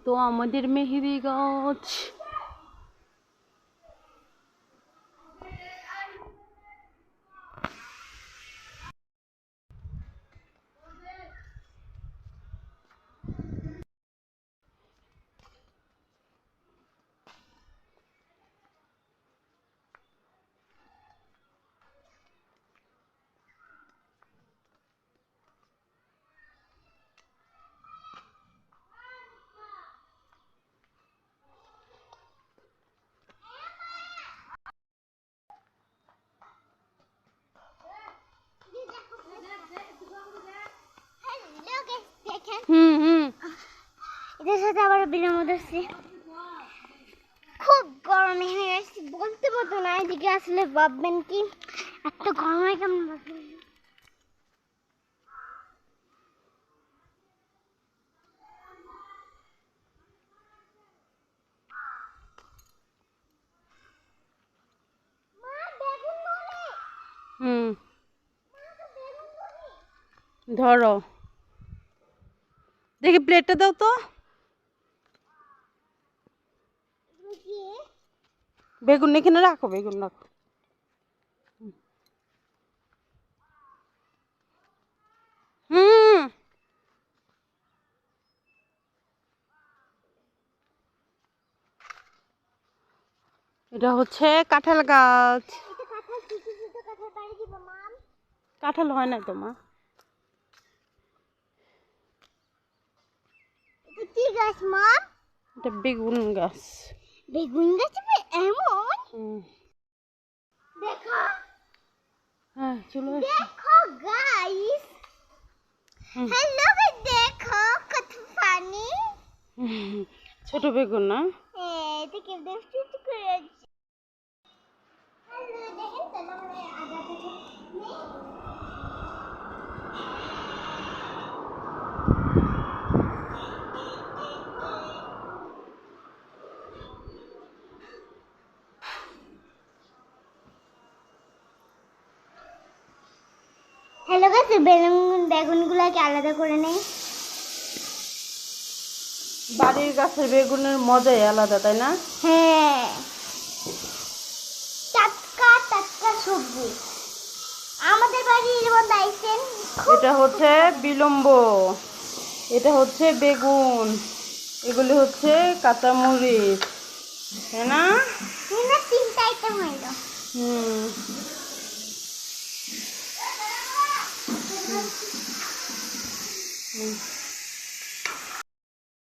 তো আমাদের মেহেদি গাছ। এদের সাথে আবার বিলম্ব ধরছি। খুব গরম হয়ে গেছে, বলতে পারতো না। এদিকে আসলে ভাববেন কি এত গরমে কেমন ভাববেন। ধরো, দেখি প্লেটটা দাও তো। বেগুন এখানে রাখো, বেগুন রাখো। হুম, এটা হচ্ছে কাঁঠাল গাছ। কাঁঠাল হয় না তো মা। কি গাছ মা? এটা বেগুন গাছ। বেগুন গাছ এমন? দেখো, হ্যাঁ চলো দেখো গাইস, হ্যালো, দেখো কত ফানি। ছোট বেগুন না? এটা কি দেখতে করে আছে? হ্যালো, দেখেন তো না, মানে আদা থেকে হ্যালো গাইস, বেগুনগুলোকে আলাদা করে নেই। বাড়ির গাছের বেগুনের মজাই আলাদা, তাই না? হ্যাঁ, টাটকা টাটকা সবজি আমাদের বাড়ির মধ্যে আইছেন। এটা হচ্ছে বিলম্ব, এটা হচ্ছে বেগুন, এগুলি হচ্ছে কাঁচামরিচ, তাই না? তিনটা আইটেম হইল। হুম।